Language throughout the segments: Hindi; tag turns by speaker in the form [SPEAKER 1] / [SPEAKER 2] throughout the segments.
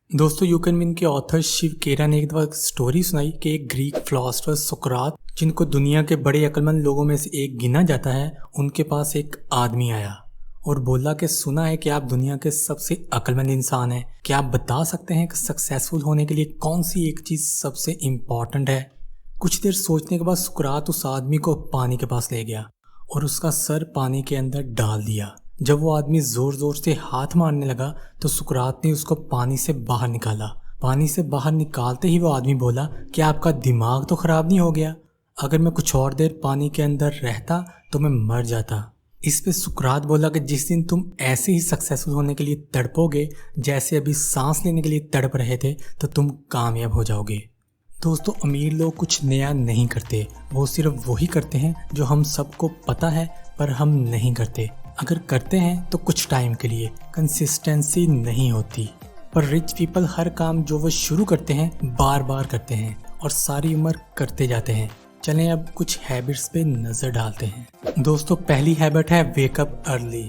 [SPEAKER 1] दोस्तों यू कैन विन के ऑथर शिव केरा ने एक दफा स्टोरी सुनाई कि एक ग्रीक फिलोसोफर सुकरात, जिनको दुनिया के बड़े अक्लमंद लोगों में से एक गिना जाता है, उनके पास एक आदमी आया और बोला कि सुना है कि आप दुनिया के सबसे अक्लमंद इंसान हैं। क्या आप बता सकते हैं कि सक्सेसफुल होने के लिए कौन सी एक चीज़ सबसे इम्पॉर्टेंट है? कुछ देर सोचने के बाद सुकरात उस आदमी को पानी के पास ले गया और उसका सर पानी के अंदर डाल दिया। जब वो आदमी जोर जोर से हाथ मारने लगा तो सुकरात ने उसको पानी से बाहर निकाला। पानी से बाहर निकालते ही वो आदमी बोला कि आपका दिमाग तो खराब नहीं हो गया? अगर मैं कुछ और देर पानी के अंदर रहता तो मैं मर जाता। इस पे सुकरात बोला कि जिस दिन तुम ऐसे ही सक्सेसफुल होने के लिए तड़पोगे जैसे अभी सांस लेने के लिए तड़प रहे थे, तो तुम कामयाब हो जाओगे। दोस्तों, अमीर लोग कुछ नया नहीं करते, वो सिर्फ वही करते हैं जो हम सबको पता है पर हम नहीं करते। अगर करते हैं तो कुछ टाइम के लिए, कंसिस्टेंसी नहीं होती। पर रिच पीपल हर काम जो वो शुरू करते हैं बार बार करते हैं और सारी उम्र करते जाते हैं। चलें अब कुछ हैबिट्स पे नज़र डालते हैं। दोस्तों, पहली हैबिट है वेकअप अर्ली।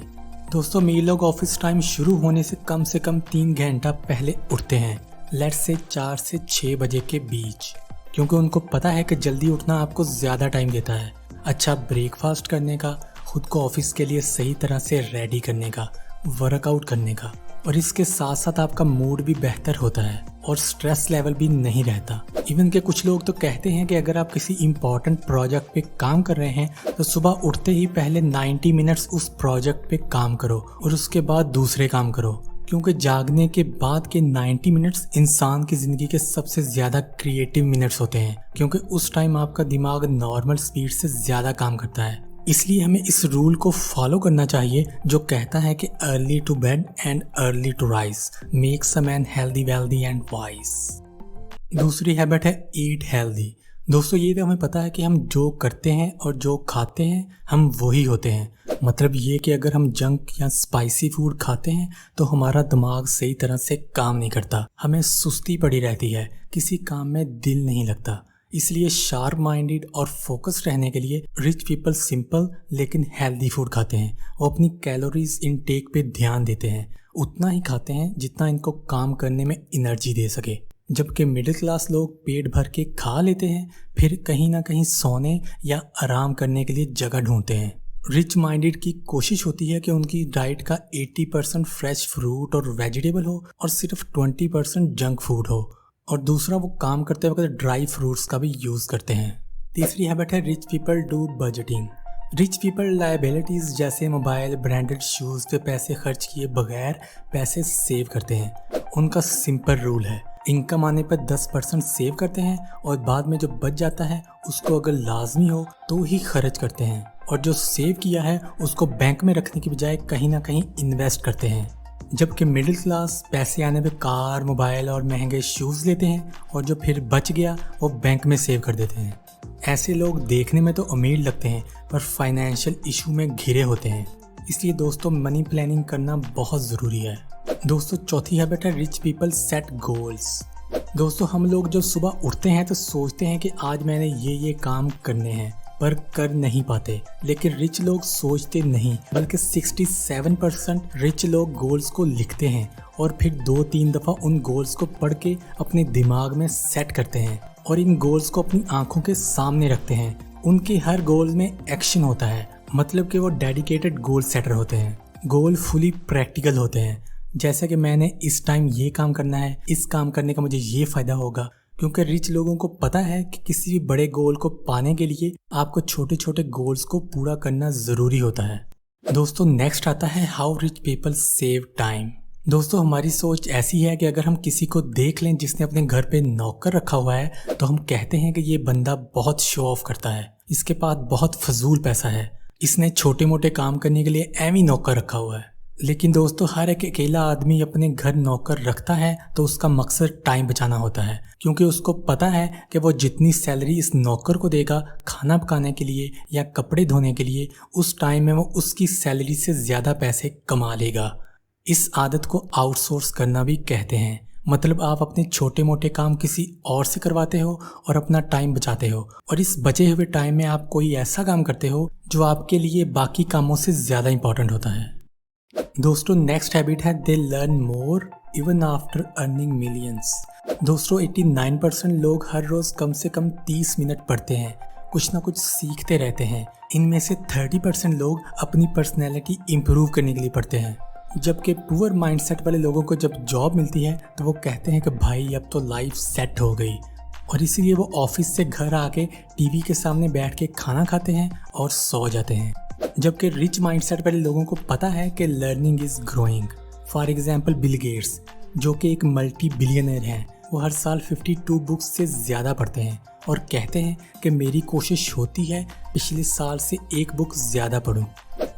[SPEAKER 1] दोस्तों, अमीर लोग ऑफिस टाइम शुरू होने से कम 3 घंटा पहले उठते हैं, लेट्स से 4 से 6 बजे के बीच, क्योंकि उनको पता है कि जल्दी उठना आपको ज़्यादा टाइम देता है अच्छा ब्रेकफास्ट करने का, खुद को ऑफिस के लिए सही तरह से रेडी करने का, वर्कआउट करने का, और इसके साथ साथ आपका मूड भी बेहतर होता है और स्ट्रेस लेवल भी नहीं रहता। इवन के कुछ लोग तो कहते हैं कि अगर आप किसी इम्पोर्टेंट प्रोजेक्ट पे काम कर रहे हैं तो सुबह उठते ही पहले 90 मिनट्स उस प्रोजेक्ट पे काम करो और उसके बाद दूसरे काम करो, क्योंकि जागने के बाद के 90 मिनट्स इंसान की ज़िंदगी के सबसे ज़्यादा क्रिएटिव मिनट्स होते हैं, क्योंकि उस टाइम आपका दिमाग नॉर्मल स्पीड से ज़्यादा काम करता है। इसलिए हमें इस रूल को फॉलो करना चाहिए जो कहता है कि early to bed and early to rise makes a man healthy, wealthy and wise. दूसरी हैबिट है ईट हेल्दी। दोस्तों, ये तो हमें पता है कि हम जो करते हैं और जो खाते हैं हम वही होते हैं। मतलब ये कि अगर हम जंक या स्पाइसी फूड खाते हैं तो हमारा दिमाग सही तरह से काम नहीं करता, हमें सुस्ती पड़ी रहती है, किसी काम में दिल नहीं लगता। इसलिए शार्प माइंडेड और फोकस्ड रहने के लिए रिच पीपल सिंपल लेकिन हेल्दी फूड खाते हैं। वो अपनी कैलोरीज इनटेक पे ध्यान देते हैं, उतना ही खाते हैं जितना इनको काम करने में एनर्जी दे सके। जबकि मिडिल क्लास लोग पेट भर के खा लेते हैं, फिर कहीं ना कहीं सोने या आराम करने के लिए जगह ढूंढते हैं। रिच माइंडेड की कोशिश होती है कि उनकी डाइट का 80% फ्रेश फ्रूट और वेजिटेबल हो और सिर्फ 20% जंक फूड हो, और दूसरा वो काम करते वक्त ड्राई फ्रूट्स का भी यूज़ करते हैं। तीसरी हैबिट है rich people do budgeting. Rich people liabilities जैसे मोबाइल, ब्रांडेड शूज़ पे पैसे खर्च किए बगैर पैसे सेव करते हैं। उनका सिंपल रूल है, इनकम आने पर 10% सेव करते हैं और बाद में जो बच जाता है उसको अगर लाजमी हो तो ही खर्च करते हैं, और जो सेव किया है उसको बैंक में रखने की बजाय कहीं ना कहीं इन्वेस्ट करते हैं। जबकि मिडिल क्लास पैसे आने पे कार, मोबाइल और महंगे शूज़ लेते हैं और जो फिर बच गया वो बैंक में सेव कर देते हैं। ऐसे लोग देखने में तो अमीर लगते हैं पर फाइनेंशियल इशू में घिरे होते हैं। इसलिए दोस्तों, मनी प्लानिंग करना बहुत ज़रूरी है। दोस्तों, चौथी हैबिट है रिच पीपल सेट गोल्स। दोस्तों, हम लोग जो सुबह उठते हैं तो सोचते हैं कि आज मैंने ये काम करने हैं, पर कर नहीं पाते। लेकिन रिच लोग सोचते नहीं, बल्कि 67% रिच लोग गोल्स को लिखते हैं और फिर 2-3 दफ़ा उन गोल्स को पढ़ के अपने दिमाग में सेट करते हैं और इन गोल्स को अपनी आंखों के सामने रखते हैं। उनके हर गोल में एक्शन होता है, मतलब कि वो डेडिकेटेड गोल सेटर होते हैं। गोल फुली प्रैक्टिकल होते हैं, जैसे कि मैंने इस टाइम ये काम करना है, इस काम करने का मुझे ये फ़ायदा होगा, क्योंकि रिच लोगों को पता है कि किसी भी बड़े गोल को पाने के लिए आपको छोटे छोटे गोल्स को पूरा करना ज़रूरी होता है। दोस्तों, नेक्स्ट आता है how rich people save time. दोस्तों, हमारी सोच ऐसी है कि अगर हम किसी को देख लें जिसने अपने घर पे नौकर रखा हुआ है तो हम कहते हैं कि ये बंदा बहुत शो ऑफ करता है, इसके पास बहुत फजूल पैसा है, इसने छोटे मोटे काम करने के लिए एवं नौकर रखा हुआ है। लेकिन दोस्तों, हर एक अकेला आदमी अपने घर नौकर रखता है तो उसका मकसद टाइम बचाना होता है, क्योंकि उसको पता है कि वो जितनी सैलरी इस नौकर को देगा खाना पकाने के लिए या कपड़े धोने के लिए, उस टाइम में वो उसकी सैलरी से ज़्यादा पैसे कमा लेगा। इस आदत को आउटसोर्स करना भी कहते हैं। मतलब आप अपने छोटे मोटे काम किसी और से करवाते हो और अपना टाइम बचाते हो, और इस बचे हुए टाइम में आप कोई ऐसा काम करते हो जो आपके लिए बाकी कामों से ज़्यादा इंपॉर्टेंट होता है। दोस्तों नेक्स्ट हैबिट है they learn more even after earning millions. दोस्तों 89% लोग हर रोज कम से कम 30 मिनट पढ़ते हैं, कुछ ना कुछ सीखते रहते हैं। इनमें से 30% लोग अपनी पर्सनैलिटी इम्प्रूव करने के लिए पढ़ते हैं। जबकि पुअर माइंडसेट वाले लोगों को जब जॉब मिलती है तो वो कहते हैं कि भाई अब तो लाइफ सेट हो गई, और इसीलिए वो ऑफिस से घर आके टीवी के सामने बैठ के खाना खाते हैं और सो जाते हैं। जबकि रिच माइंडसेट वाले लोगों को पता है कि learning is growing. For example Bill Gates, जो कि एक मल्टी बिलियनर हैं, वो हर साल 52 बुक्स से ज़्यादा पढ़ते हैं और कहते हैं कि मेरी कोशिश होती है पिछले साल से एक बुक ज़्यादा पढूं।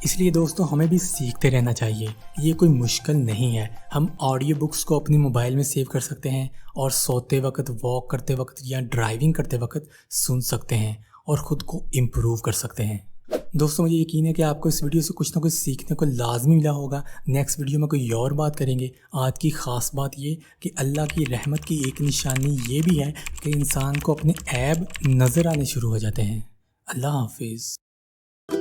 [SPEAKER 1] इसलिए दोस्तों हमें भी सीखते रहना चाहिए, ये कोई मुश्किल नहीं है। हम ऑडियो बुक्स को अपनी मोबाइल में सेव कर सकते हैं और सोते वक्त, वॉक करते वक्त या ड्राइविंग करते वक्त सुन सकते हैं और ख़ुद को इम्प्रूव कर सकते हैं। दोस्तों मुझे यकीन है कि आपको इस वीडियो से कुछ ना कुछ सीखने को लाजमी मिला होगा। नेक्स्ट वीडियो में कोई और बात करेंगे। आज की ख़ास बात ये कि अल्लाह की रहमत की एक निशानी ये भी है कि इंसान को अपने ऐब नज़र आने शुरू हो जाते हैं। अल्लाह हाफिज़।